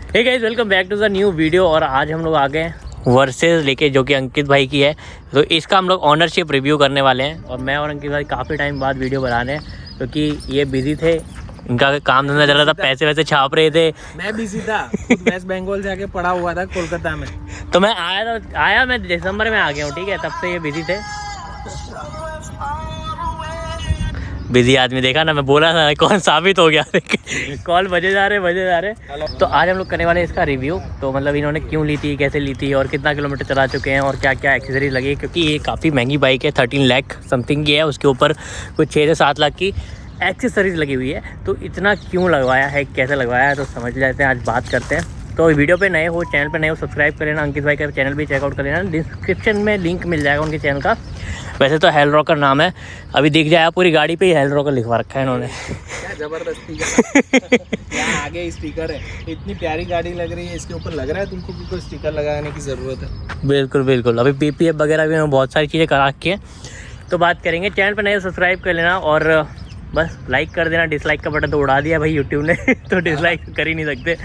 Hey guys, welcome back to the new video. और आज हम लोग आ गए वर्सेस लेके, जो कि अंकित भाई की है। तो इसका हम लोग ऑनरशिप रिव्यू करने वाले हैं। और मैं और अंकित भाई काफ़ी टाइम बाद वीडियो बना रहे हैं क्योंकि ये बिजी थे, इनका काम धंधा चल रहा था, पैसे वैसे छाप रहे थे। मैं बिजी था, खुद वेस्ट बंगाल से आके पड़ा हुआ था कोलकाता में। तो मैं आया मैं दिसंबर में आ गया हूँ, ठीक है। तब से ये बिजी थे, बिजी आदमी। देखा ना, मैं बोला था कौन साबित हो गया। कॉल बजे जा रहे। तो आज हम लोग करने वाले हैं इसका रिव्यू। तो मतलब इन्होंने क्यों ली थी, कैसे ली थी, और कितना किलोमीटर चला चुके हैं, और क्या क्या एक्सेसरीज लगी। क्योंकि ये काफ़ी महंगी बाइक है, 13 लाख समथिंग की है। उसके ऊपर कुछ 6 से 7 लाख की एक्सेसरीज लगी हुई है। तो इतना क्यों लगवाया है, कैसे लगवाया है, तो समझ लेते हैं, आज बात करते हैं। तो वीडियो पे नए हो, चैनल पे नए हो, सब्सक्राइब कर लेना। अंकित भाई का चैनल भी चेकआउट कर लेना, डिस्क्रिप्शन में लिंक मिल जाएगा उनके चैनल का। वैसे तो हेल रॉकर नाम है, अभी दिख जाएगा, पूरी गाड़ी पे ही हेल रॉकर लिखवा रखा है इन्होंने। क्या जबरदस्ती है। यहाँ आगे स्टिकर है, इतनी प्यारी गाड़ी लग रही है, इसके ऊपर लग रहा है तुमको कि कोई स्टिकर लगाने की ज़रूरत है। बिल्कुल बिल्कुल, अभी PPF वगैरह भी बहुत सारी चीज़ें करा रखी है, तो बात करेंगे। चैनल पे नए सब्सक्राइब कर लेना और बस लाइक कर देना। डिसलाइक का बटन तो उड़ा दिया भाई यूट्यूब ने। तो डिसलाइक कर ही नहीं सकते।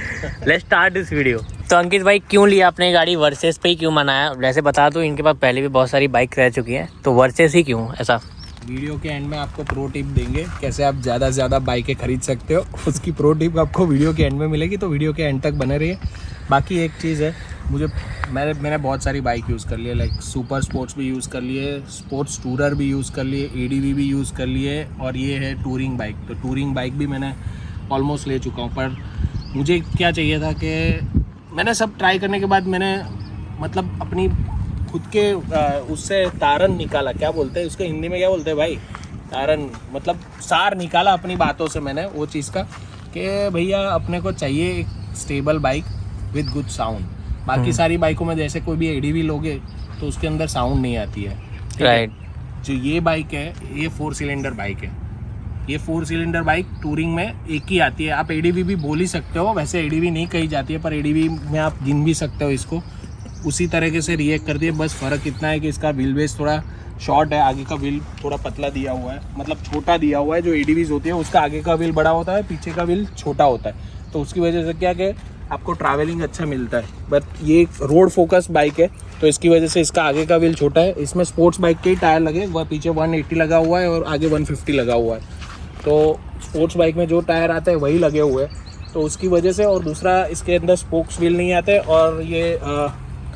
Let's start this video. तो अंकित भाई, क्यों लिया आपने गाड़ी, वर्सेस पे ही क्यों मनाया? वैसे बता दूं, इनके पास पहले भी बहुत सारी बाइक रह चुकी हैं, तो वर्सेस ही क्यों ऐसा? वीडियो के एंड में आपको प्रो टिप देंगे, कैसे आप ज़्यादा से ज़्यादा बाइकें खरीद सकते हो। उसकी प्रो टिप आपको वीडियो के एंड में मिलेगी, तो वीडियो के एंड तक बने रहिए। बाकी एक चीज़ है, मैंने बहुत सारी बाइक यूज़ कर ली है, लाइक सुपर स्पोर्ट्स भी यूज़ कर लिए, स्पोर्ट्स टूरर भी यूज़ कर लिए, ADV भी यूज़ कर लिए, और ये है टूरिंग बाइक। तो टूरिंग बाइक भी मैंने ऑलमोस्ट ले चुका हूँ। पर मुझे क्या चाहिए था कि मैंने सब ट्राई करने के बाद मैंने मतलब अपनी खुद के उससे तारन निकाला। क्या बोलते हैं उसको हिंदी में, क्या बोलते हैं भाई? तारन मतलब सार निकाला अपनी बातों से मैंने वो चीज़ का, कि भैया अपने को चाहिए एक stable bike with good sound. बाकी सारी बाइकों में जैसे कोई भी ADV लोगे तो उसके अंदर साउंड नहीं आती है, राइट। जो ये बाइक है, ये 4 सिलेंडर बाइक है। ये 4 सिलेंडर बाइक टूरिंग में एक ही आती है। आप ADV भी बोल ही सकते हो, वैसे ADV नहीं कही जाती है, पर ADV में आप गिन भी सकते हो इसको। उसी तरीके से रिएक्ट करती है। बस फ़र्क इतना है कि इसका व्हील बेस थोड़ा शॉर्ट है, आगे का व्हील थोड़ा पतला दिया हुआ है, मतलब छोटा दिया हुआ है। जो ADVs होती है उसका आगे का व्हील बड़ा होता है, पीछे का व्हील छोटा होता है। तो उसकी वजह से क्या कि आपको ट्रैवलिंग अच्छा मिलता है। बट ये रोड फोकस बाइक है, तो इसकी वजह से इसका आगे का व्हील छोटा है। इसमें स्पोर्ट्स बाइक के ही टायर लगे, वह पीछे 180 लगा हुआ है और आगे 150 लगा हुआ है। तो स्पोर्ट्स बाइक में जो टायर आता है वही लगे हुए हैं, तो उसकी वजह से। और दूसरा, इसके अंदर स्पोक्स व्हील नहीं आते। और ये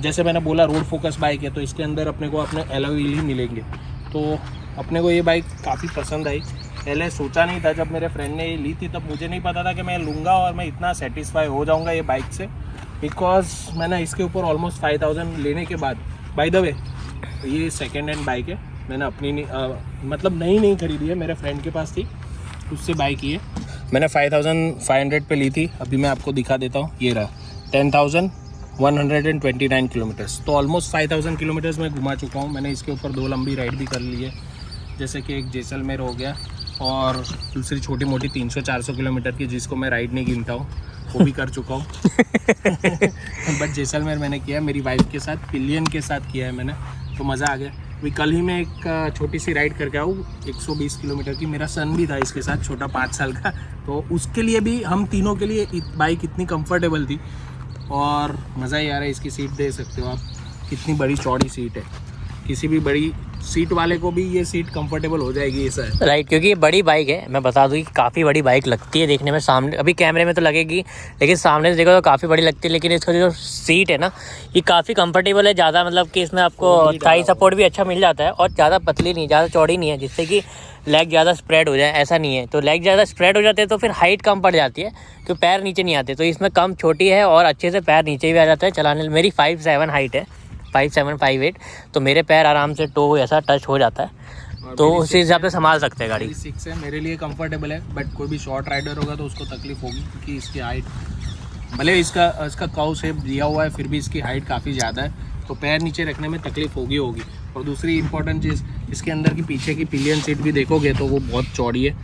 जैसे मैंने बोला रोड फोकस बाइक है, तो इसके अंदर अपने को अपने एलॉय व्हील ही मिलेंगे। तो अपने को ये बाइक काफ़ी पसंद आई। पहले सोचा नहीं था, जब मेरे फ्रेंड ने ये ली थी तब मुझे नहीं पता था कि मैं लूँगा और मैं इतना सेटिस्फाई हो जाऊँगा ये बाइक से। बिकॉज मैंने इसके ऊपर ऑलमोस्ट 5000 लेने के बाद, बाय द वे ये सेकेंड हैंड बाइक है, मैंने अपनी मतलब नहीं खरीदी है, मेरे फ्रेंड के पास थी, उससे बाइक ये मैंने 5500 पे ली थी। अभी मैं आपको दिखा देता हूँ, ये रहा 10,129 किलोमीटर्स। तो ऑलमोस्ट 5000 किलोमीटर्स में घुमा चुका हूँ। मैंने इसके ऊपर 2 लंबी राइड भी कर ली है, जैसे कि एक जैसलमेर हो गया, और दूसरी छोटी मोटी 300-400 किलोमीटर की जिसको मैं राइड नहीं गिनता हूँ, वो भी कर चुका हूँ। बट जैसलमेर मैंने किया मेरी वाइफ के साथ, पिलियन के साथ किया है मैंने, तो मज़ा आ गया। अभी कल ही मैं एक छोटी सी राइड करके आऊँ 120 किलोमीटर की। मेरा सन भी था इसके साथ, छोटा 5 साल का, तो उसके लिए भी हम तीनों के लिए बाइक इतनी कंफर्टेबल थी और मज़ा ही आ रहा है। इसकी सीट देख सकते हो आप, कितनी बड़ी चौड़ी सीट है। किसी भी बड़ी सीट वाले को भी ये सीट कंफर्टेबल हो जाएगी, ऐसा है। राइट, क्योंकि ये बड़ी बाइक है। मैं बता दूं कि काफ़ी बड़ी बाइक लगती है देखने में, सामने अभी कैमरे में तो लगेगी, लेकिन सामने से देखो तो काफ़ी बड़ी लगती है। लेकिन इसका जो सीट है ना, ये काफ़ी कंफर्टेबल है। ज़्यादा मतलब कि इसमें आपको थाई सपोर्ट भी अच्छा मिल जाता है, और ज़्यादा पतली नहीं, ज़्यादा चौड़ी नहीं है, जिससे कि लेग ज़्यादा स्प्रेड हो जाए, ऐसा नहीं है। तो लेग ज़्यादा स्प्रेड हो जाते हैं तो फिर हाइट कम पड़ जाती है, तो पैर नीचे नहीं आते। तो इसमें कम छोटी है और अच्छे से पैर नीचे भी आ जाता है चलाने। मेरी 5'7" हाइट है, 5'7", 5'8", तो मेरे पैर आराम से टो ऐसा टच हो जाता है, तो उसी हिसाब से संभाल सकते हैं गाड़ी। 6 है, मेरे लिए कंफर्टेबल है। बट कोई भी शॉर्ट राइडर होगा तो उसको तकलीफ होगी, क्योंकि इसकी हाइट, भले इसका कर्व शेप दिया हुआ है, फिर भी इसकी हाइट काफ़ी ज़्यादा है, तो पैर नीचे रखने में तकलीफ होगी। और दूसरी इंपॉर्टेंट चीज़, इसके अंदर की पीछे की पिलियन सीट भी देखोगे तो वो बहुत चौड़ी है।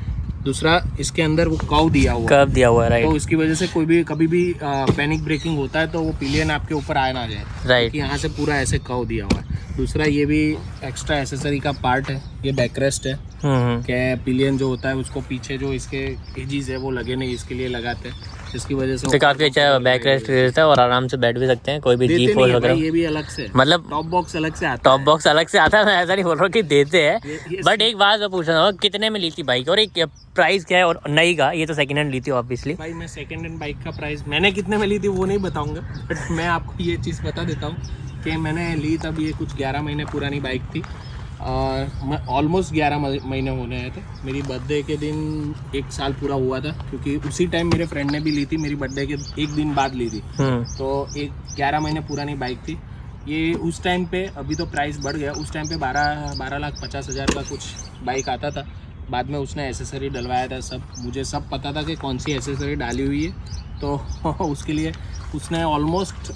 दूसरा, इसके अंदर वो कर्व दिया हुआ है, राइट। तो इसकी वजह से कोई भी कभी भी पैनिक ब्रेकिंग होता है तो वो पिलियन आपके ऊपर आए ना जाए, राइट। यहाँ से पूरा ऐसे कर्व दिया हुआ है। दूसरा, ये भी एक्स्ट्रा एसेसरी का पार्ट है, ये बैकरेस्ट है। क्या पिलियन जो होता है उसको पीछे जो इसके एजीज है वो लगे नहीं, इसके लिए लगाते हैं। इसकी वजह से तो काफ़ी अच्छा बैक रेस्ट रहता है और आराम से बैठ भी सकते हैं, कोई भी जी देते फोर नहीं है भाई, वगैरह। ये भी अलग से मतलब टॉप बॉक्स अलग से आता टॉप है। बॉक्स अलग से आता है, मैं ऐसा नहीं बोल रहा हूँ कि देते हैं, ये बट एक बात मैं पूछ रहा हूँ, कितने में ली थी बाइक और एक प्राइस क्या है? और नई का, ये तो सेकंड हैंड ली थी ऑब्वियसली। भाई मैं सेकंड हैंड बाइक का प्राइस मैंने कितने में ली थी वो नहीं बताऊंगा, बट मैं आपको ये चीज़ बता देता हूँ कि मैंने ली तब ये कुछ 11 महीने पुरानी बाइक थी और ऑलमोस्ट 11 महीने होने आए थे। मेरी बर्थडे के दिन 1 साल पूरा हुआ था, क्योंकि उसी टाइम मेरे फ्रेंड ने भी ली थी, मेरी बर्थडे के 1 दिन बाद ली थी। तो एक 11 महीने पुरानी बाइक थी ये उस टाइम पे। अभी तो प्राइस बढ़ गया, उस टाइम पे 12,50,000 का कुछ बाइक आता था। बाद में उसने एसेसरी डलवाया था, सब मुझे सब पता था कि कौन सी एसेसरी डाली हुई है, तो उसके लिए उसने ऑलमोस्ट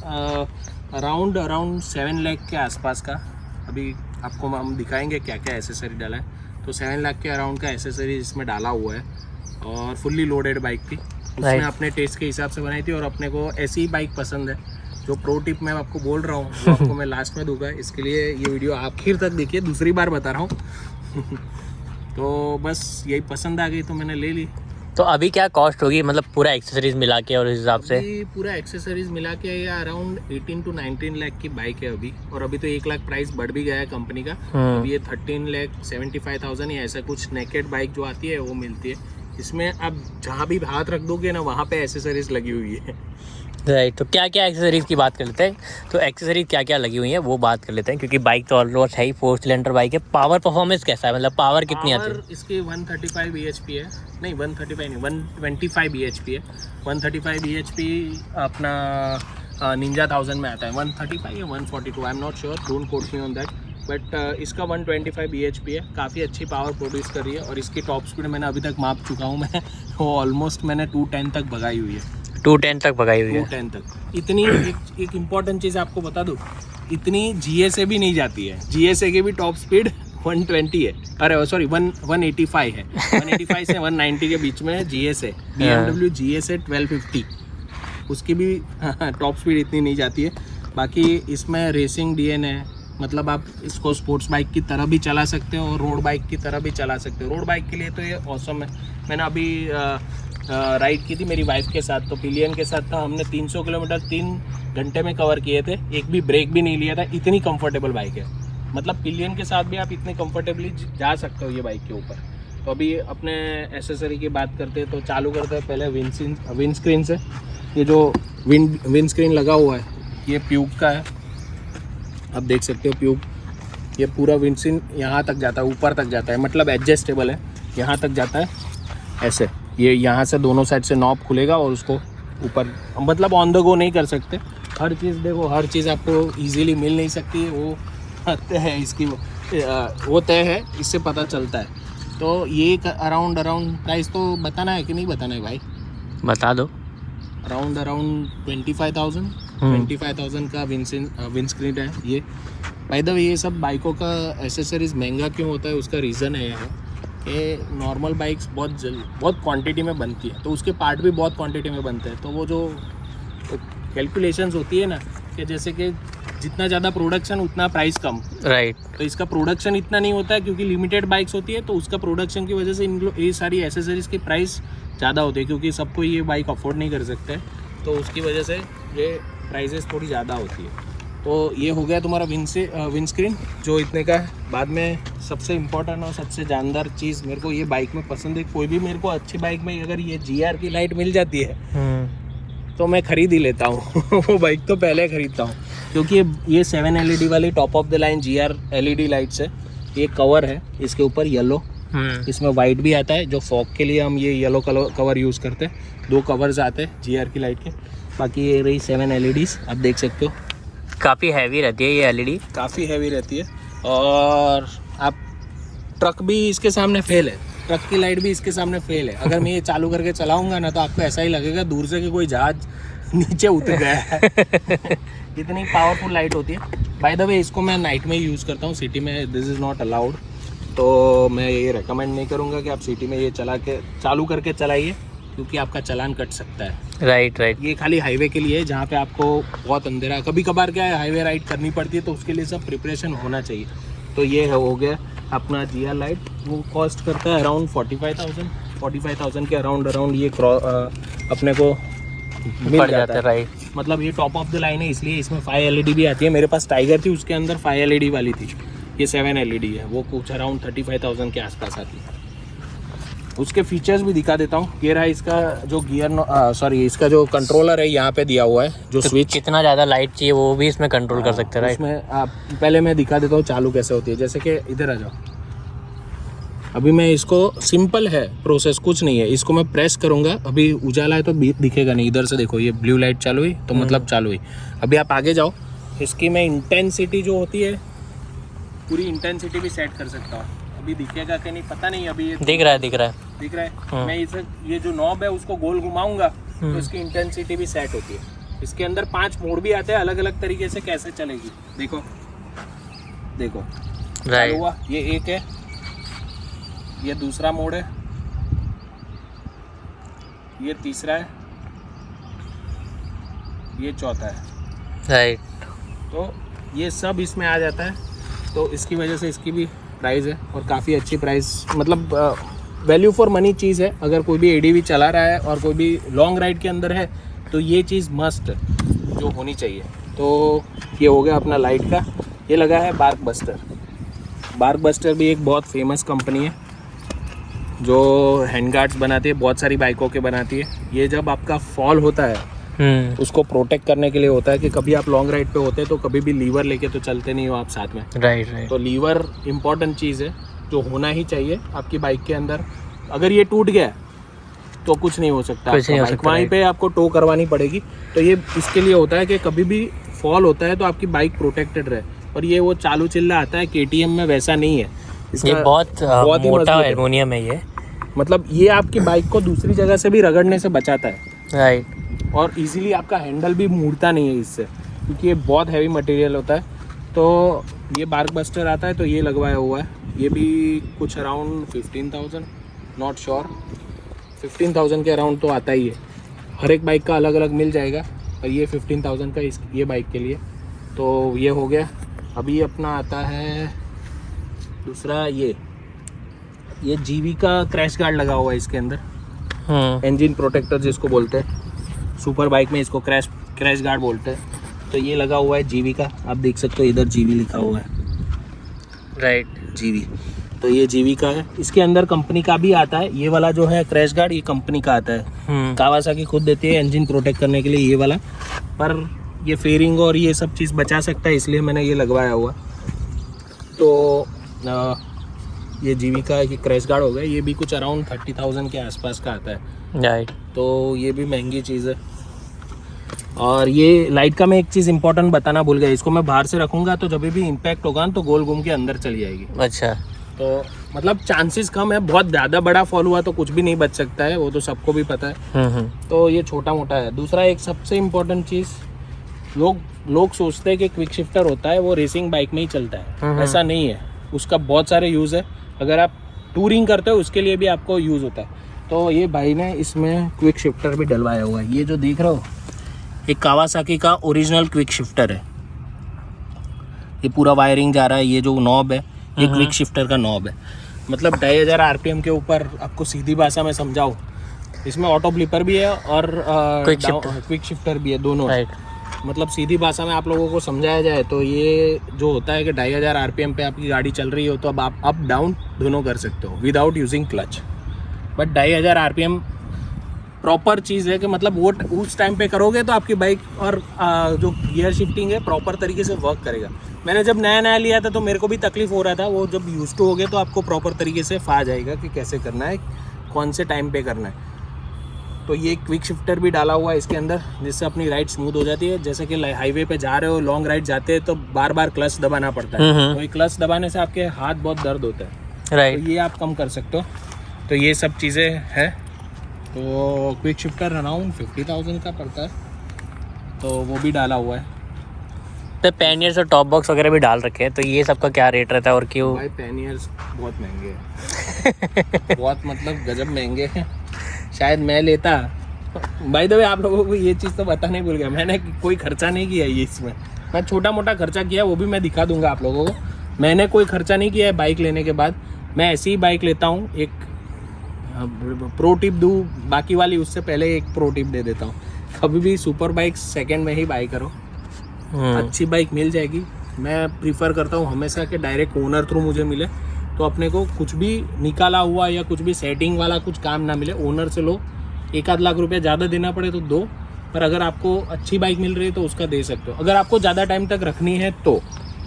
अराउंड 7 लाख के आसपास का, अभी आपको हम दिखाएंगे क्या क्या एसेसरी डाला है। तो 7 लाख के अराउंड का एसेसरी इसमें डाला हुआ है और फुल्ली लोडेड बाइक थी। उसने अपने टेस्ट के हिसाब से बनाई थी और अपने को ऐसी ही बाइक पसंद है। जो प्रो टिप मैं आपको बोल रहा हूँ वो आपको मैं लास्ट में दूंगा, इसके लिए ये वीडियो आखिर तक देखिए, दूसरी बार बता रहा हूँ। तो बस यही पसंद आ गई तो मैंने ले ली। तो अभी क्या कॉस्ट होगी, मतलब पूरा एक्सेसरीज मिला के और इस हिसाब से? पूरा एक्सेसरीज मिला के ये अराउंड 18 to 19 लाख की बाइक है अभी, और अभी तो 1 लाख प्राइस बढ़ भी गया है कंपनी का। अभी ये 13,75,000 या ऐसा कुछ नेकेड बाइक जो आती है वो मिलती है। इसमें आप जहाँ भी हाथ रख दोगे ना वहाँ पे एसेसरीज लगी हुई है। राइट, तो क्या क्या एक्सेसरीज की बात कर लेते हैं। तो एक्सेसरीज क्या क्या लगी हुई है वो बात कर लेते हैं, क्योंकि बाइक तो ऑलमोस्ट है ही 4 सिलेंडर बाइक है। पावर परफॉर्मेंस कैसा है, मतलब पावर कितनी आती है? इसकी 135 bhp है, नहीं 135 नहीं 125 bhp है। 135 bhp अपना निंजा 1000 में आता है। 135 या 142 I am not sure, don't quote me on that, but इसका 125 bhp है। काफ़ी अच्छी पावर प्रोड्यूस कर रही है और इसकी टॉप स्पीड मैंने अभी तक माप चुका हूँ मैं, वो ऑलमोस्ट मैंने 210 तक भगाई हुई है। 210 तक भगाई हुई है? 210 तक। इतनी एक इम्पॉर्टेंट चीज़ आपको बता दूँ, इतनी GSA भी नहीं जाती है। GSA की भी टॉप स्पीड 120 है, अरे सॉरी 185 है। 185 से 190 के बीच में है GSA, BMW GSA 1250, उसकी भी टॉप स्पीड इतनी नहीं जाती है। बाकी इसमें रेसिंग DN है, मतलब आप इसको स्पोर्ट्स बाइक की तरह भी चला सकते हो और रोड बाइक की तरह भी चला सकते हो। रोड बाइक के लिए तो ये ऑसम है। मैंने अभी राइड की थी मेरी वाइफ के साथ, तो पिलियन के साथ था, हमने 300 किलोमीटर 3 घंटे में कवर किए थे, एक भी ब्रेक भी नहीं लिया था। इतनी कंफर्टेबल बाइक है, मतलब पिलियन के साथ भी आप इतने कंफर्टेबली जा सकते हो ये बाइक के ऊपर। तो अभी अपने एसेसरी की बात करते हैं, तो चालू करते हैं पहले विंड स्क्रीन से। ये जो विंड स्क्रीन लगा हुआ है ये प्यूब का है, आप देख सकते हो प्यूब। ये पूरा विंड स्क्रीन यहाँ तक जाता है, ऊपर तक जाता है, मतलब एडजस्टेबल है, यहाँ तक जाता है ऐसे। ये यहाँ से दोनों साइड से नॉब खुलेगा और उसको ऊपर, मतलब ऑन द गो नहीं कर सकते। हर चीज़ देखो, हर चीज़ आपको इजीली मिल नहीं सकती है, वो तय है इसकी, वो तय है, इससे पता चलता है। तो ये अराउंड प्राइस तो बताना है कि नहीं बताना है भाई? बता दो। अराउंड 25,000 का विंड स्क्रीन है ये। बाय द वे ये सब बाइकों का एसेसरीज महंगा क्यों होता है, उसका रीज़न है यहाँ कि नॉर्मल बाइक्स बहुत क्वांटिटी में बनती है, तो उसके पार्ट भी बहुत क्वांटिटी में बनते हैं। तो वो जो कैलकुलेशंस होती है ना, कि जैसे कि जितना ज़्यादा प्रोडक्शन उतना प्राइस कम। राइट। तो इसका प्रोडक्शन इतना नहीं होता है क्योंकि लिमिटेड बाइक्स होती है, तो उसका प्रोडक्शन की वजह से ये सारी एसेसरीज़ की प्राइस ज़्यादा होती है, क्योंकि सबको ये बाइक अफोर्ड नहीं कर सकते, तो उसकी वजह से ये प्राइसेस थोड़ी ज़्यादा होती है। तो ये हो गया तुम्हारा विंड स्क्रीन जो इतने का है। बाद में सबसे इम्पोर्टेंट और सबसे जानदार चीज़ मेरे को ये बाइक में पसंद है, कोई भी मेरे को अच्छी बाइक में अगर ये GR की लाइट मिल जाती है तो मैं ख़रीद ही लेता हूँ। वो बाइक तो पहले ख़रीदता हूँ, क्योंकि ये 7 LED वाली top of the line GR LED lights है। ये कवर है इसके ऊपर येलो, इसमें वाइट भी आता है, जो फॉग के लिए हम ये येलो कवर यूज़ करते हैं। 2 कवर्स आते हैं GR की लाइट के। बाकी ये रही 7 LEDs, आप देख सकते हो, काफ़ी हैवी रहती है ये LED, काफ़ी हैवी रहती है। और आप ट्रक भी इसके सामने फेल है, ट्रक की लाइट भी इसके सामने फेल है। अगर मैं ये चालू करके चलाऊंगा ना तो आपको ऐसा ही लगेगा दूर से कि कोई जहाज नीचे उतर गया है। इतनी पावरफुल लाइट होती है। बाय द वे इसको मैं नाइट में यूज़ करता हूँ, सिटी में दिस इज़ नॉट अलाउड, तो मैं ये रेकमेंड नहीं करूँगा कि आप सिटी में ये चालू करके चलाइए, क्योंकि आपका चालान कट सकता है। राइट। ये खाली हाईवे के लिए है, जहाँ पे आपको बहुत अंधेरा, कभी कभार क्या है हाईवे राइड करनी पड़ती है, तो उसके लिए सब प्रिपरेशन होना चाहिए। तो ये है हो गया अपना GR लाइट। वो कॉस्ट करता है अराउंड 45,000 के अराउंड ये अपने को मिल पड़ जाता जाता है, है। राइट। मतलब ये टॉप ऑफ द लाइन है, इसलिए इसमें 5 LED भी आती है। मेरे पास टाइगर थी, उसके अंदर 5 LED वाली थी। ये 7 LED है, वो कुछ अराउंड 35,000 के आसपास आती है। उसके फीचर्स भी दिखा देता हूँ। ये रहा इसका जो इसका जो कंट्रोलर है, यहाँ पे दिया हुआ है जो तो स्विच। कितना ज़्यादा लाइट चाहिए वो भी इसमें कंट्रोल कर सकते हैं, राइट। उसमें आप पहले मैं दिखा देता हूँ चालू कैसे होती है। जैसे कि इधर आ जाओ, अभी मैं इसको, सिंपल है प्रोसेस, कुछ नहीं है। इसको मैं प्रेस करूँगा, अभी उजाला है तो दिखेगा नहीं। इधर से देखो, ये ब्लू लाइट चालू हुई तो मतलब चालू हुई। अभी आप आगे जाओ, इसकी मैं इंटेंसिटी जो होती है, पूरी इंटेंसिटी भी सेट कर सकता हूँ। अभी दिखेगा कि नहीं पता नहीं। अभी ये दिख रहा है। दिख रहा है। मैं इसे, ये जो नॉब है उसको गोल घुमाऊंगा तो इसकी इंटेंसिटी भी सेट होती है। इसके अंदर 5 मोड भी आते हैं अलग अलग तरीके से, कैसे चलेगी देखो चालू राइट। हुआ, ये एक है, ये दूसरा मोड है, ये तीसरा है, ये चौथा है, राइट। तो ये सब इसमें आ जाता है। तो इसकी वजह से इसकी भी प्राइस है, और काफ़ी अच्छी प्राइस, मतलब वैल्यू फॉर मनी चीज़ है। अगर कोई भी एडीवी चला रहा है और कोई भी लॉन्ग राइड के अंदर है तो ये चीज़ मस्ट जो होनी चाहिए। तो ये हो गया अपना लाइट का। ये लगा है बार्क बस्टर। बार्क बस्टर भी एक बहुत फेमस कंपनी है जो हैंड गार्ड्स बनाती है, बहुत सारी बाइकों के बनाती है। ये जब आपका फॉल होता है उसको प्रोटेक्ट करने के लिए होता है कि कभी आप लॉन्ग राइड पे होते हैं तो कभी भी लीवर लेके तो चलते नहीं हो आप साथ में, राइट। तो लीवर इम्पॉर्टेंट चीज़ है जो होना ही चाहिए आपकी बाइक के अंदर। अगर ये टूट गया तो कुछ नहीं हो सकता, बाइक वहीं पे आपको टो करवानी पड़ेगी। तो ये इसके लिए होता है कि कभी भी फॉल होता है तो आपकी बाइक प्रोटेक्टेड रहे। और ये वो चालू चिल्ला आता है, KTM में वैसा नहीं है। ये बहुत ही मोटा मजबूत है। एल्युमिनियम है ये, मतलब ये आपकी बाइक को दूसरी जगह से भी रगड़ने से बचाता है, राइट। और इजीली आपका हैंडल भी मुड़ता नहीं है इससे, क्योंकि ये बहुत हैवी मटेरियल होता है। तो ये बार्क बस्टर आता है, तो ये लगवाया हुआ है। ये भी कुछ अराउंड 15,000, नॉट श्योर, 15,000 के अराउंड तो आता ही है। हर एक बाइक का अलग अलग मिल जाएगा, और ये 15,000 का ये बाइक के लिए। तो ये हो गया। अभी अपना आता है दूसरा, ये GV का क्रैश गार्ड लगा हुआ है इसके अंदर, इंजन प्रोटेक्टर जिसको बोलते हैं। सुपर बाइक में इसको क्रैश गार्ड बोलते हैं। तो ये लगा हुआ है GV का, आप देख सकते हो इधर GV लिखा हुआ है, राइट। GV। तो ये GV का है। इसके अंदर कंपनी का भी आता है, ये वाला जो है क्रैश गार्ड, ये कंपनी का आता है। कावासाकी खुद देती है इंजन प्रोटेक्ट करने के लिए ये वाला, पर ये फेयरिंग और ये सब चीज़ बचा सकता है, इसलिए मैंने ये लगवाया हुआ। तो ये GV का एक क्रैश गार्ड हो गया। ये भी कुछ अराउंड 30,000 के आसपास का आता है, राइट। तो ये भी महंगी चीज़ है। और ये लाइट का मैं एक चीज़ इंपॉर्टेंट बताना भूल गया, इसको मैं बाहर से रखूँगा तो जब भी इम्पैक्ट होगा तो गोल घूम के अंदर चली जाएगी। अच्छा, तो मतलब चांसेस कम है। बहुत ज़्यादा बड़ा फॉल हुआ तो कुछ भी नहीं बच सकता है, वो तो सबको भी पता है। तो ये छोटा मोटा है। दूसरा एक सबसे इम्पोर्टेंट चीज़, लोग सोचते हैं कि क्विक शिफ्टर होता है वो रेसिंग बाइक में ही चलता है, ऐसा नहीं है। उसका बहुत सारे यूज़ है। अगर आप टूरिंग करते हो उसके लिए भी आपको यूज़ होता है। तो ये भाई ने इसमें क्विक शिफ्टर भी डलवाया हुआ है। ये जो देख रहे हो, ये कावासाकी का ओरिजिनल क्विक शिफ्टर है। ये पूरा वायरिंग जा रहा है। ये जो नॉब है ये क्विक शिफ्टर का नॉब है। मतलब 2500 RPM के ऊपर, आपको सीधी भाषा में समझाओ, इसमें ऑटो ब्लिपर भी है और क्विक शिफ्टर भी है, दोनों। मतलब सीधी भाषा में आप लोगों को समझाया जाए तो ये जो होता है कि 2500 RPM पे आपकी गाड़ी चल रही हो तो अब आप अप डाउन दोनों कर सकते हो without using clutch. But 2500 RPM proper चीज़ है कि मतलब वो उस टाइम पे करोगे तो आपकी बाइक और जो गियर शिफ्टिंग है प्रॉपर तरीके से वर्क करेगा। मैंने जब नया लिया था तो मेरे को भी तकलीफ हो रहा था, वो जब यूज टू हो गए तो आपको प्रॉपर तरीके से आ जाएगा कि कैसे करना है, कौन से टाइम पे करना है। तो ये क्विक शिफ्टर भी डाला हुआ है इसके अंदर, जिससे अपनी राइड स्मूथ हो जाती है। जैसे कि हाईवे पे जा रहे हो, लॉन्ग राइड जाते हैं तो बार बार क्लच दबाना पड़ता है, तो ये क्लच दबाने से आपके हाथ बहुत दर्द होता है, राइट। तो ये आप कम कर सकते हो। तो ये सब चीज़ें हैं। तो क्विक शिफ्टर अराउंड 50,000 का पड़ता है, तो वो भी डाला हुआ है। तो पैनियर्स और टॉप बॉक्स वगैरह भी डाल रखे हैं, तो ये सब का क्या रेट रहता है और क्यों? भाई पैनियर्स बहुत महंगे हैं बहुत मतलब गजब महंगे हैं। शायद मैं लेता, बाय द वे आप लोगों को ये चीज़ तो बताने भूल गया, मैंने कोई खर्चा नहीं किया ये इसमें। मैं छोटा मोटा खर्चा किया, वो भी मैं दिखा दूंगा आप लोगों को। मैंने कोई खर्चा नहीं किया है बाइक लेने के बाद। मैं ऐसी ही बाइक लेता हूँ। एक प्रो टिप दूँ बाकी वाली, उससे पहले एक प्रो टिप दे देता हूँ। कभी भी सुपर बाइक सेकंड में ही बाई करो, अच्छी बाइक मिल जाएगी। मैं प्रीफर करता हूँ हमेशा कि डायरेक्ट ओनर थ्रू मुझे मिले, तो अपने को कुछ भी निकाला हुआ या कुछ भी सेटिंग वाला कुछ काम ना मिले, ओनर से लो। 1-8 लाख रुपया ज़्यादा देना पड़े तो दो, पर अगर आपको अच्छी बाइक मिल रही है तो उसका दे सकते हो, अगर आपको ज़्यादा टाइम तक रखनी है तो।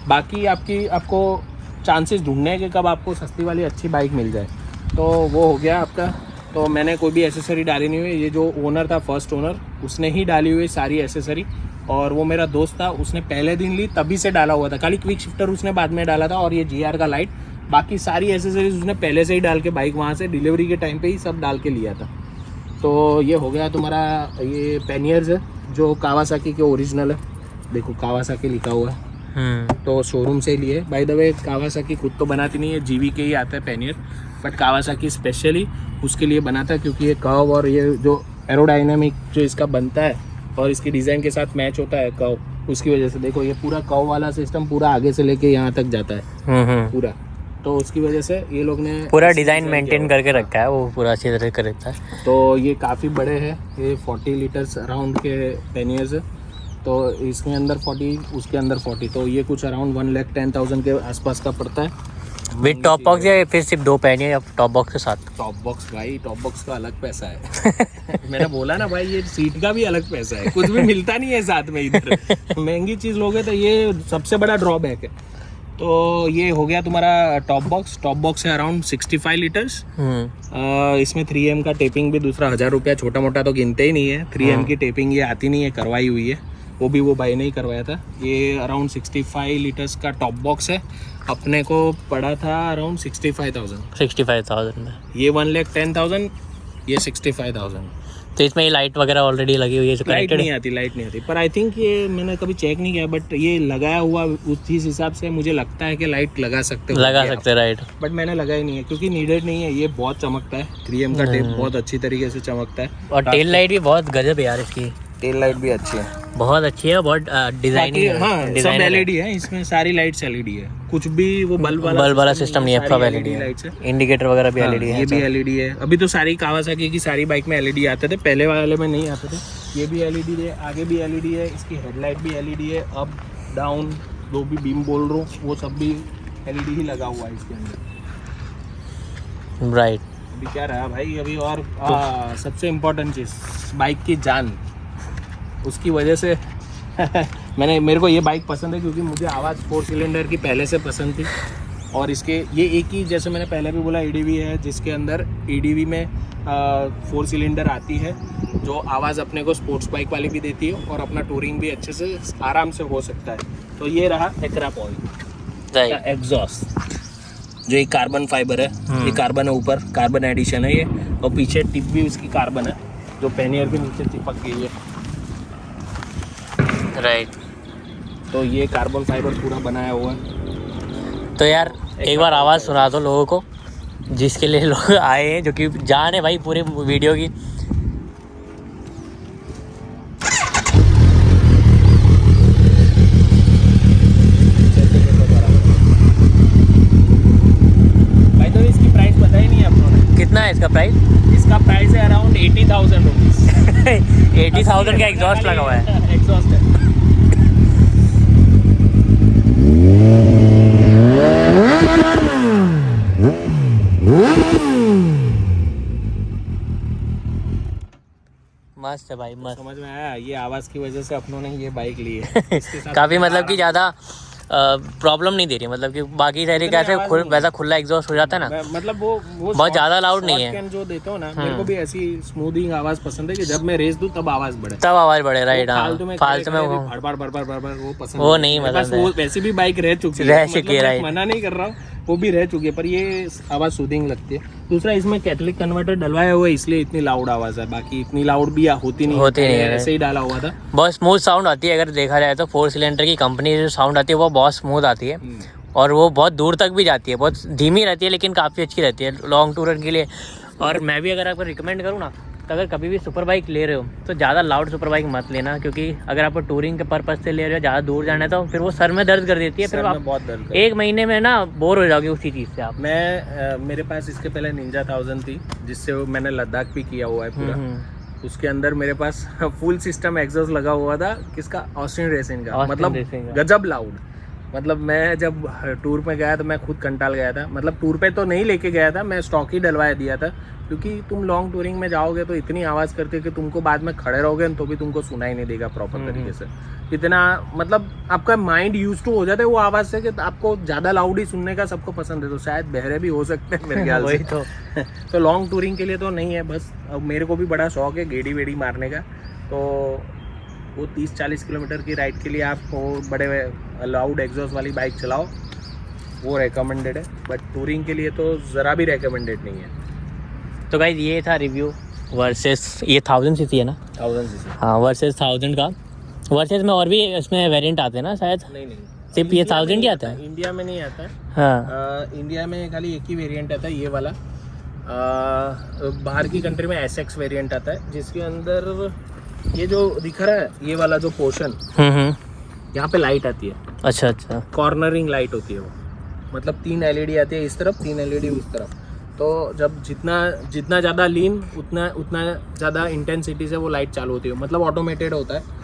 बाकी आपको चांसेस ढूंढने हैं कि कब आपको सस्ती वाली अच्छी बाइक मिल जाए। तो वो हो गया आपका। तो मैंने कोई भी एसेसरी डाली नहीं हुई, ये जो ओनर था फर्स्ट ओनर उसने ही डाली हुई सारी एसेसरी, और वो मेरा दोस्त था, उसने पहले दिन ली तभी से डाला हुआ था, खाली क्विक शिफ्टर उसने बाद में डाला था और ये GR का लाइट, बाकी सारी एसेसरीज उसने पहले से ही डाल के बाइक वहाँ से डिलीवरी के टाइम पे ही सब डाल के लिया था। तो ये हो गया तुम्हारा, ये पैनियर्स है जो कावासाकी के ओरिजिनल है, देखो कावासाकी लिखा हुआ है, तो शोरूम से लिए। बाय द वे कावासाकी खुद तो बनाती नहीं है, GV के ही आता है पैनियर, बट कावासाकी स्पेशली उसके लिए बनाता है क्योंकि ये कर्व और ये जो एरोडाइनमिक जो इसका बनता है और इसकी डिज़ाइन के साथ मैच होता है कर्व, उसकी वजह से देखो ये पूरा कर्व वाला सिस्टम पूरा आगे से लेके यहाँ तक जाता है पूरा, तो उसकी वजह से ये लोग ने पूरा डिज़ाइन मेंटेन करके रखा है, वो पूरा अच्छी तरह कर रखा है। तो ये काफ़ी बड़े हैं, ये 40 लीटर्स अराउंड के पैनियर्स है, तो इसके अंदर 40 उसके अंदर 40, तो ये कुछ अराउंड 1,10,000 के आसपास का पड़ता है विद टॉप बॉक्स या फिर सिर्फ 2 पैन या टॉप बॉक्स के साथ? टॉप बॉक्स भाई, टॉप बॉक्स का अलग पैसा है। मैंने बोला ना भाई, ये सीट का भी अलग पैसा है, कुछ भी मिलता नहीं है साथ में इधर। महंगी चीज़ लोगे तो ये सबसे बड़ा ड्रॉबैक है। तो ये हो गया तुम्हारा टॉप बॉक्स है अराउंड 65 लीटर्स। इसमें 3M का टेपिंग भी दूसरा 1000 रुपया, छोटा मोटा तो गिनते ही नहीं है। 3M की टेपिंग ये आती नहीं है, करवाई हुई है, वो भी वो भाई ने ही करवाया था। ये अराउंड 65 लीटर्स का टॉप बॉक्स है, अपने को पड़ा था अराउंड 65,000 में। ये 1,10,000, ये 65,000। तो इसमें ये लाइट वगैरह ऑलरेडी लगी हुई है जो लाइट कनेक्टेड नहीं आती, पर आई थिंक ये मैंने कभी चेक नहीं किया, बट ये लगाया हुआ उस हिसाब से मुझे लगता है कि लाइट लगा सकते राइट, बट मैंने लगाई नहीं है क्योंकि नीडेड नहीं है। ये बहुत चमकता है, 3M का टेप बहुत अच्छी तरीके से चमकता है, और टेल लाइट भी बहुत गजब है यार, इसकी टेल लाइट भी अच्छी है, बहुत अच्छी है, बहुत डिजाइनिंग है। हाँ, सब LED है इसमें, सारी लाइट्स LED है, कुछ भी वो बल्ब वाला सिस्टम नहीं है, सब LED है, इंडिकेटर वगैरह भी LED है। ये भी LED है। अभी तो सारी कावासाकी की सारी बाइक में LED आते थे, पहले वाले में नहीं आते थे। ये भी LED है, आगे भी LED है, इसकी हेडलाइट भी LED है, अप डाउन जो भी बीम बोल रहा हूँ वो सब भी LED ही लगा हुआ है इसके अंदर। राइट, अभी क्या रहा भाई, अभी और सबसे इम्पोर्टेंट चीज़ बाइक की जान, उसकी वजह से मेरे को ये बाइक पसंद है क्योंकि मुझे आवाज़ 4 सिलेंडर की पहले से पसंद थी, और इसके ये एक ही, जैसे मैंने पहले भी बोला, EDV है जिसके अंदर EDV में 4 सिलेंडर आती है, जो आवाज़ अपने को स्पोर्ट्स बाइक वाली भी देती है और अपना टूरिंग भी अच्छे से आराम से हो सकता है। तो ये रहा एक्रा पॉइंट एग्जॉस्ट, जो एक कार्बन फाइबर है, ये कार्बन है, ऊपर कार्बन एडिशन है ये, और पीछे टिप भी उसकी कार्बन है जो पैनियर के नीचे चिपक गई है। राइट, तो ये कार्बन फाइबर पूरा बनाया हुआ है। तो यार एक बार आवाज़ सुना दो लोगों को, जिसके लिए लोग आए हैं, जो कि जान है भाई पूरे वीडियो की। भाई तो इसकी प्राइस बताई नहीं आप लोगों ने, कितना है इसका प्राइस? इसका प्राइस है अराउंड 80,000 रुपीज़। 80,000 का एग्जॉस्ट लगा हुआ है, एग्जॉस्ट है। मस्त है भाई, मस्त। समझ में आया, ये आवाज़ की वजह से अपनों ने ये बाइक ली है। काफ़ी मतलब कि ज़्यादा प्रॉब्लम नहीं दे रही, मतलब कि बाकी सारी कैसे वैसा खुला एग्जॉस्ट हो जाता है ना, मतलब वो बहुत ज़्यादा लाउड नहीं है। जो देता हूँ ना, मेरे को भी ऐसी स्मूथिंग आवाज़ पसंद है कि जब मैं रेस दूँ तब आवाज़ बढ़े, राइट। हाँ, फालतू में वो पसंद, वो नहीं, मतलब वो वैसे भी बाइक रह चुकी है, राइट, मना नहीं कर रहा हूँ, वो भी रह चुकी है, पर ये आवाज़ सूदिंग लगती है। दूसरा, इसमें कैथलिक कन्वर्टर डलवाया हुआ है, इसलिए इतनी लाउड आवाज़ है, बाकी इतनी लाउड भी होती नहीं है, ऐसे ही डाला हुआ था। बहुत स्मूथ साउंड आती है, अगर देखा जाए तो 4 सिलेंडर की कंपनी जो साउंड आती है वो बहुत स्मूथ आती है, और वो बहुत दूर तक भी जाती है, बहुत धीमी रहती है लेकिन काफ़ी अच्छी रहती है लॉन्ग टूर के लिए। और मैं भी अगर आपको रिकमेंड करूँ ना, तो अगर कभी भी सुपर बाइक ले रहे हो तो ज़्यादा लाउड सुपर बाइक मत लेना, क्योंकि अगर आप टूरिंग के पर्पज़ से ले रहे हो, ज़्यादा दूर जाना है, तो फिर वो सर में दर्द कर देती है, फिर आप बहुत दर्द 1 महीने में ना बोर हो जाओगे उसी चीज़ से आप। मेरे पास इसके पहले निंजा 1000 थी, जिससे मैंने लद्दाख भी किया हुआ है पूरा, उसके अंदर मेरे पास फुल सिस्टम एग्जॉस्ट लगा हुआ था, किसका, ऑस्टिन रेसिंग का। ऑस्टिन मतलब रेसिंग का। गजब लाउड। मतलब मैं जब टूर पे गया तो मैं खुद कंटाल गया था। मतलब टूर पे तो नहीं लेके गया था, मैं स्टॉक ही डलवा दिया था, क्योंकि तुम लॉन्ग टूरिंग में जाओगे तो इतनी आवाज़ करती है कि तुमको बाद में खड़े रहोगे तो भी तुमको सुनाई नहीं देगा प्रॉपर तरीके से। इतना मतलब आपका माइंड यूज टू हो जाता है वो आवाज़ से कि आपको ज़्यादा लाउड ही सुनने का सबको पसंद है। तो शायद बहरे भी हो सकते हैं मेरे ख्याल से। तो लॉन्ग टूरिंग के लिए तो नहीं है। बस अब मेरे को भी बड़ा शौक है गेड़ी वेड़ी मारने का, तो वो 30-40 किलोमीटर की राइड के लिए आप वो बड़े लाउड एग्जॉस्ट वाली बाइक चलाओ, वो रिकमेंडेड है। बट टूरिंग के लिए तो ज़रा भी रिकमेंडेड नहीं है। तो गाइस ये था रिव्यू वर्सेस, ये 1000 सीसी है ना? 1000 सीसी। हाँ, वर्सेस 1000 का। वर्सेस में और भी इसमें वेरिएंट आते हैं ना शायद? नहीं, सिर्फ ये 1000 ही आता है? इंडिया में नहीं आता है। हाँ, इंडिया में खाली एक ही वेरिएंट आता है, ये वाला। बाहर की कंट्री में SX वेरिएंट आता है, जिसके अंदर ये जो दिख रहा है, ये वाला जो पोर्शन, यहाँ पे लाइट आती है। अच्छा। कॉर्नरिंग लाइट होती है वो। मतलब 3 LED आती है इस तरफ, 3 LED उस तरफ। तो जब जितना ज़्यादा लीन उतना ज़्यादा इंटेंसिटी से वो लाइट चालू होती है। मतलब ऑटोमेटेड होता है।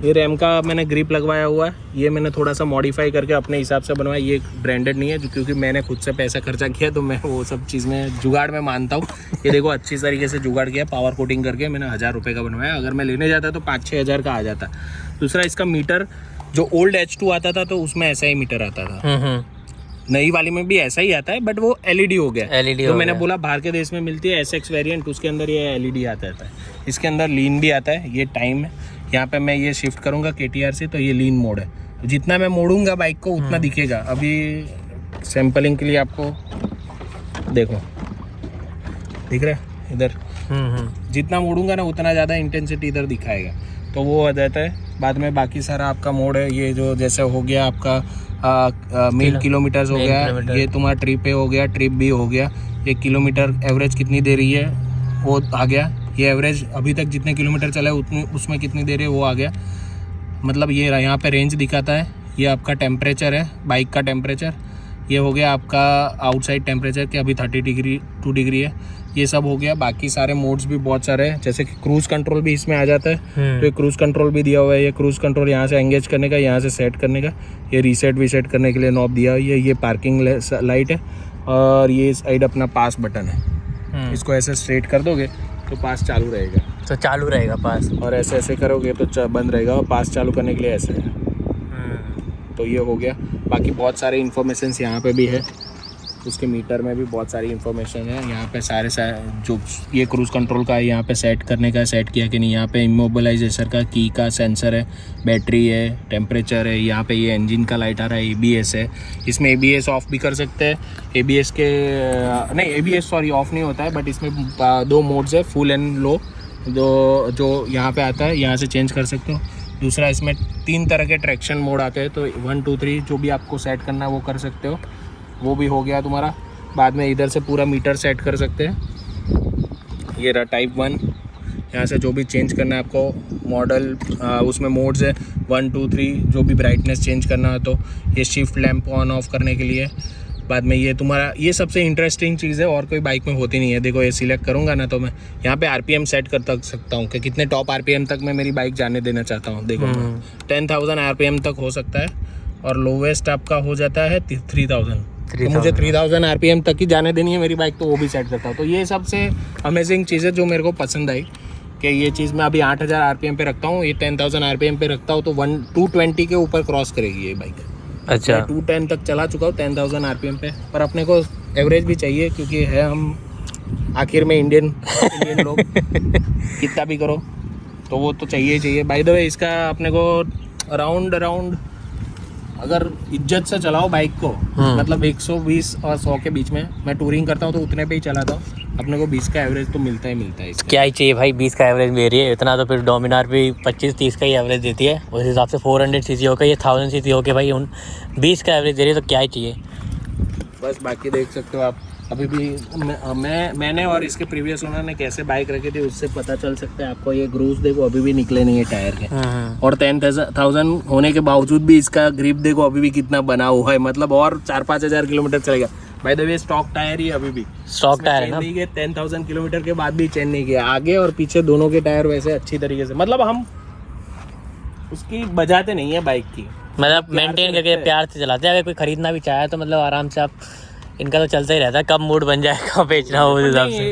ये रैम का मैंने ग्रिप लगवाया हुआ है, ये मैंने थोड़ा सा मॉडिफाई करके अपने हिसाब से बनवाया। ये ब्रांडेड नहीं है, क्योंकि मैंने खुद से पैसा खर्चा किया, तो मैं वो सब चीज़ में जुगाड़ में मानता हूँ। ये देखो अच्छी तरीके से जुगाड़ किया, पावर कोटिंग करके मैंने 1000 रुपये का बनवाया। अगर मैं लेने जाता तो 5-6 हज़ार का आ जाता। दूसरा, इसका मीटर जो ओल्ड H2 आता था तो उसमें ऐसा ही मीटर आता था। नई वाली में भी ऐसा ही आता है, बट वो LED हो गया। तो मैंने बोला बाहर के देश में मिलती है SX वेरिएंट, उसके अंदर ये LED आता है। इसके अंदर लीन भी आता है, ये टाइम है। यहाँ पे मैं ये शिफ्ट करूँगा KTR से, तो ये लीन मोड है। जितना मैं मोड़ूंगा बाइक को उतना दिखेगा। अभी सैम्पलिंग के लिए आपको देखो, दिख रहा है इधर, जितना मोड़ूंगा ना उतना ज़्यादा इंटेंसिटी इधर दिखाएगा, तो वो आ जाता है। बाद में बाकी सारा आपका मोड है, ये जो जैसे हो गया आपका मेल किलोमीटर्स हो गया, ये तुम्हारा ट्रिप हो गया, ट्रिप भी हो गया। ये किलोमीटर एवरेज कितनी दे रही है वो आ गया। ये एवरेज अभी तक जितने किलोमीटर चला है उतने उसमें कितनी देर है वो आ गया। मतलब ये यहाँ पे रेंज दिखाता है। ये आपका टेम्परेचर है, बाइक का टेम्परेचर। ये हो गया आपका आउटसाइड टेम्परेचर के अभी 2 डिग्री है। ये सब हो गया। बाकी सारे मोड्स भी बहुत सारे हैं, जैसे कि क्रूज़ कंट्रोल भी इसमें आ जाता है। तो ये क्रूज़ कंट्रोल भी दिया हुआ है। ये क्रूज़ कंट्रोल यहाँ से एंगेज करने का, यहाँ से सेट करने का। ये रीसेट वीसेट करने के लिए नॉब दिया हुआ है। ये पार्किंग लाइट है, और ये साइड अपना पास बटन है। इसको ऐसे स्ट्रेट कर दोगे तो पास चालू रहेगा, तो चालू रहेगा पास, और ऐसे ऐसे करोगे तो बंद रहेगा। और पास चालू करने के लिए ऐसे है। तो ये हो गया। बाकी बहुत सारे इन्फॉर्मेशंस यहाँ पे भी है। उसके मीटर में भी बहुत सारी इन्फॉर्मेशन है। यहाँ पे सारे जो ये क्रूज़ कंट्रोल का है, यहाँ पे सेट करने का सेट किया कि नहीं। यहाँ पे इमोबिलाइजेशन का की का सेंसर है, बैटरी है, टेम्परेचर है। यहाँ पे ये इंजन का लाइट आ रहा है, ABS है। इसमें ABS ऑफ भी कर सकते हैं। ABS के नहीं, ABS सॉरी ऑफ नहीं होता है, बट इसमें 2 मोड्स है, फुल एंड लो, जो यहाँ पे आता है, यहाँ से चेंज कर सकते हो। दूसरा, इसमें 3 तरह के ट्रैक्शन मोड आते हैं, तो 1, 2, 3 जो भी आपको सेट करना है वो कर सकते हो। वो भी हो गया तुम्हारा। बाद में इधर से पूरा मीटर सेट कर सकते हैं। ये रहा टाइप 1, यहाँ से जो भी चेंज करना है आपको मॉडल, उसमें मोड्स है 1, 2, 3। जो भी ब्राइटनेस चेंज करना है तो ये शिफ्ट लैम्प ऑन ऑफ करने के लिए। बाद में ये तुम्हारा, ये सबसे इंटरेस्टिंग चीज़ है, और कोई बाइक में होती नहीं है। देखो ये सिलेक्ट करूँगा ना तो मैं यहाँ पे RPM सेट कर सकता हूँ कि कितने टॉप RPM तक मैं मेरी बाइक जाने देना चाहता हूँ। देखो 10,000 RPM तक हो सकता है, और लोवेस्ट आपका हो जाता है 3,000। तो मुझे 3000 RPM तक ही जाने देनी है मेरी बाइक, तो वो भी सेट करता हूँ। तो ये सबसे अमेजिंग चीज़ है जो मेरे को पसंद आई, कि ये चीज़ मैं अभी 8000 RPM पे रखता हूँ, ये 10,000 RPM पे रखता हूँ, तो 220 के ऊपर क्रॉस करेगी ये बाइक। अच्छा, 210 तक चला चुका हूँ 10,000 RPM पे। पर अपने को एवरेज भी चाहिए, क्योंकि है हम आखिर में इंडियन लोग, कितना भी करो तो वो तो चाहिए ही चाहिए। बाय द वे, इसका अपने को अराउंड अगर इज्जत से चलाओ बाइक को, मतलब 120 और 100 के बीच में, मैं टूरिंग करता हूँ तो उतने पे ही चलाता हूँ, अपने को 20 का एवरेज तो मिलता ही मिलता है इसका। क्या ही चाहिए भाई, 20 का एवरेज दे रही है, इतना तो फिर डोमिनार भी 25-30 का ही एवरेज देती है। उस हिसाब से 400 सीसी होकर ये 1000 सीसी होकर भाई उन 20 का एवरेज दे रही है, तो क्या ही चाहिए। बस बाकी देख सकते हो आप, अभी भी मैंने और इसके प्रीवियस ओनर ने कैसे बाइक रखी थी उससे पता चल सकता है आपको। ये ग्रूव्स देखो अभी भी निकले नहीं है टायर के, और 10,000 होने के बावजूद भी इसका ग्रिप देखो अभी भी कितना बना हुआ है। मतलब और 4-5 हज़ार किलोमीटर चलेगा। By the way stock tyre ही अभी भी स्टॉक टायर है ना। नहीं गए 10,000 किलोमीटर के बाद भी चेंज नहीं किया, आगे और पीछे दोनों के टायर वैसे अच्छी तरीके से, मतलब हम उसकी बजाते नहीं है बाइक की, मतलब मेंटेन करके प्यार से चलाते हैं। अगर कोई खरीदना भी चाहे तो मतलब आराम से आप, इनका तो चलता ही रहता है, कब मूड बन जाए कब बेचना हो उस हिसाब से।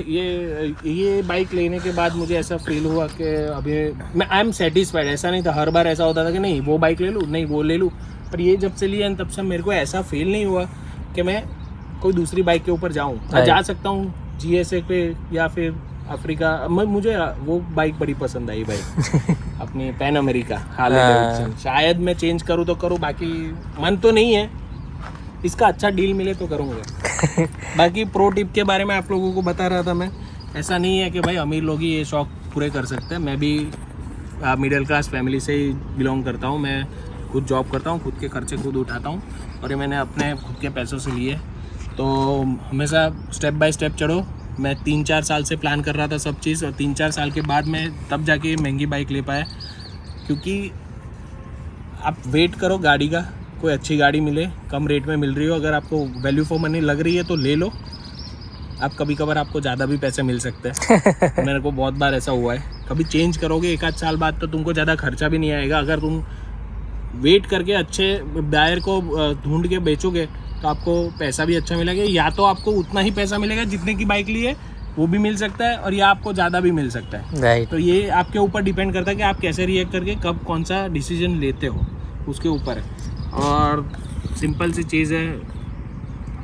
ये बाइक लेने के बाद मुझे ऐसा फील हुआ कि अभी मैं आई एम सेटिस्फाइड। ऐसा नहीं था, हर बार ऐसा होता था कि नहीं वो बाइक ले लूँ, नहीं वो ले लूँ, पर ये जब से लिया तब से मेरे को ऐसा फील नहीं हुआ कि मैं कोई दूसरी बाइक के ऊपर जाऊँ। मैं जा सकता हूँ GSA पे या फिर अफ्रीका, मुझे वो बाइक बड़ी पसंद आई बाइक अपनी पैन अमेरिका हार्ले डेविडसन। शायद मैं चेंज करूँ तो करूँ, बाकी मन तो नहीं है, इसका अच्छा डील मिले तो करूँगा। बाकी प्रो टिप के बारे में आप लोगों को बता रहा था मैं, ऐसा नहीं है कि भाई अमीर लोग ही ये शौक पूरे कर सकते हैं। मैं भी मिडिल क्लास फैमिली से ही बिलोंग करता हूँ। मैं खुद जॉब करता हूँ, खुद के खर्चे खुद उठाता हूँ, और ये मैंने अपने खुद के पैसों से लिए। तो हमेशा स्टेप बाय स्टेप चढ़ो। मैं 3-4 साल से प्लान कर रहा था सब चीज़, और 3-4 साल के बाद मैं तब जाके महंगी बाइक ले पाया। क्योंकि आप वेट करो गाड़ी का, कोई अच्छी गाड़ी मिले, कम रेट में मिल रही हो, अगर आपको वैल्यू फॉर मनी लग रही है तो ले लो। आप कभी कभार आपको ज़्यादा भी पैसे मिल सकते हैं। मेरे को बहुत बार ऐसा हुआ है। कभी चेंज करोगे 1-8 साल बाद तो तुमको ज़्यादा खर्चा भी नहीं आएगा। अगर तुम वेट करके अच्छे बायर को ढूंढ के बेचोगे तो आपको पैसा भी अच्छा मिलेगा, या तो आपको उतना ही पैसा मिलेगा जितने की बाइक ली है वो भी मिल सकता है, और या आपको ज़्यादा भी मिल सकता है। तो ये आपके ऊपर डिपेंड करता है कि आप कैसे रिएक्ट करके कब कौन सा डिसीजन लेते हो, उसके ऊपर है। और सिंपल सी चीज़ है,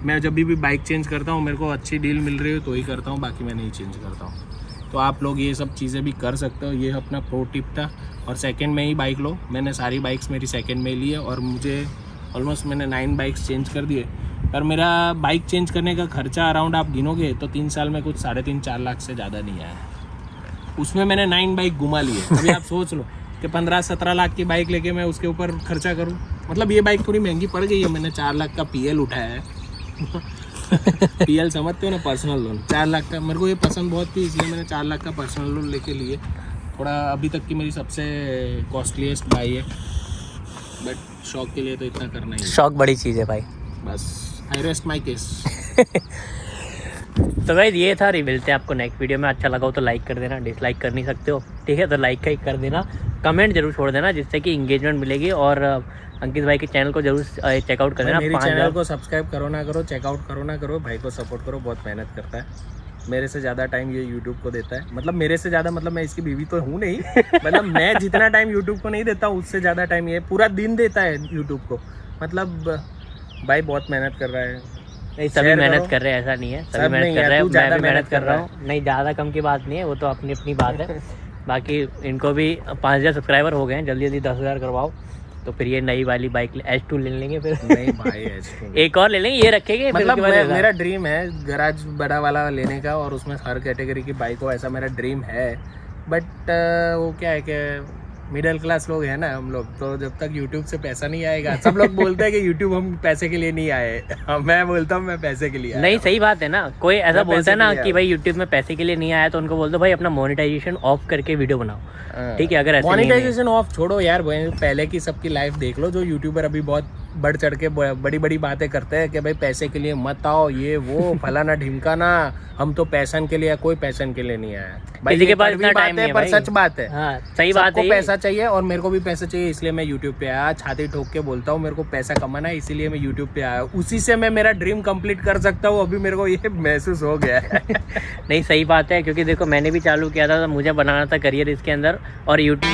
मैं जब भी बाइक चेंज करता हूँ मेरे को अच्छी डील मिल रही हो तो ही करता हूँ, बाकी मैं नहीं चेंज करता हूँ। तो आप लोग ये सब चीज़ें भी कर सकते हो। ये अपना प्रो टिप था। और सेकंड में ही बाइक लो। मैंने सारी बाइक्स मेरी सेकंड में ली है, और मुझे ऑलमोस्ट मैंने 9 बाइक्स चेंज कर दिए। पर मेरा बाइक चेंज करने का खर्चा अराउंड आप गिनोगे तो 3 साल में कुछ 3.5-4 लाख से ज़्यादा नहीं आया। उसमें मैंने 9 बाइक घुमा ली है। अभी आप सोच लो कि 15-17 लाख की बाइक लेके मैं उसके ऊपर खर्चा करूं। मतलब ये बाइक थोड़ी महंगी पड़ गई है। मैंने 4 लाख का PL उठाया है। PL समझते हो ना, पर्सनल लोन। 4 लाख का मेरे को ये पसंद बहुत थी, इसलिए मैंने 4 लाख का पर्सनल लोन लेके लिए। थोड़ा अभी तक की मेरी सबसे कॉस्टलीस्ट बाइक है, बट शौक के लिए तो इतना करना ही है। शौक बड़ी चीज़ है भाई। बस आई रेस्ट माई केस। तो गाइस ये था, मिलते हैं आपको नेक्स्ट वीडियो में। अच्छा लगा हो तो लाइक कर देना, डिसलाइक कर नहीं सकते हो, ठीक है? तो लाइक का ही कर देना, कमेंट जरूर छोड़ देना, जिससे कि इंगेजमेंट मिलेगी। और अंकित भाई के चैनल को जरूर चेकआउट कर देना। मेरे चैनल को सब्सक्राइब करो ना करो, चेकआउट करो ना करो, भाई को सपोर्ट करो। बहुत मेहनत करता है, मेरे से ज़्यादा टाइम ये यूट्यूब को देता है। मतलब मेरे से ज़्यादा, मतलब मैं इसकी बीवी तो हूँ नहीं। मतलब मैं जितना टाइम यूट्यूब को नहीं देता हूँ, उससे ज़्यादा टाइम ये पूरा दिन देता है यूट्यूब को। मतलब भाई बहुत मेहनत कर रहा है। नहीं, सभी मेहनत कर रहे हैं, ऐसा नहीं है। सभी मेहनत कर रहे हैं, मैं भी मेहनत कर रहा हूँ। नहीं, ज़्यादा कम की बात नहीं है, वो तो अपनी अपनी बात है। बाकी इनको भी 5,000 सब्सक्राइबर हो गए हैं, जल्दी जल्दी 10,000 करवाओ, तो फिर ये नई वाली बाइक H2 ले लेंगे। फिर नहीं भाई, H2 एक और ले लेंगे, ये रखेंगे। मतलब मेरा ड्रीम है गैराज बड़ा वाला लेने का, और उसमें हर कैटेगरी की बाइक हो, ऐसा मेरा ड्रीम है। बट वो क्या है कि मिडिल क्लास लोग हैं ना हम लोग, तो जब तक यूट्यूब से पैसा नहीं आएगा, सब लोग बोलते हैं कि यूट्यूब हम पैसे के लिए नहीं आए। मैं बोलता हूँ मैं पैसे के लिए आया। नहीं, सही बात है ना। कोई ऐसा बोलता है ना कि भाई यूट्यूब में पैसे के लिए नहीं आया, तो उनको बोल दो भाई अपना मोनेटाइजेशन ऑफ करके वीडियो बनाओ, ठीक है? अगर ऐसा मोनेटाइजेशन ऑफ छोड़ो यार, पहले की सबकी लाइफ देख लो। जो यूट्यूबर अभी बहुत बढ़ चढ़ के बड़ी बड़ी बातें करते हैं कि भाई पैसे के लिए मत आओ, ये वो फलाना ढिमकाना, हम तो पैशन के लिए, कोई पैशन के लिए नहीं आया भाई। किसी के पास इतना टाइम नहीं है, पर सच बात है। हाँ, सही बात है। पैसा चाहिए, और मेरे को भी पैसा चाहिए, इसलिए मैं यूट्यूब पे आया। छाती ठोक के बोलता हूँ, मेरे को पैसा कमाना है, इसीलिए मैं यूट्यूब पे आया। उसी से मैं मेरा ड्रीम कंप्लीट कर सकता हूँ। अभी मेरे को ये महसूस हो गया है। नहीं, सही बात है, क्योंकि देखो मैंने भी चालू किया था, तो मुझे बनाना था करियर इसके अंदर, और यूट्यूब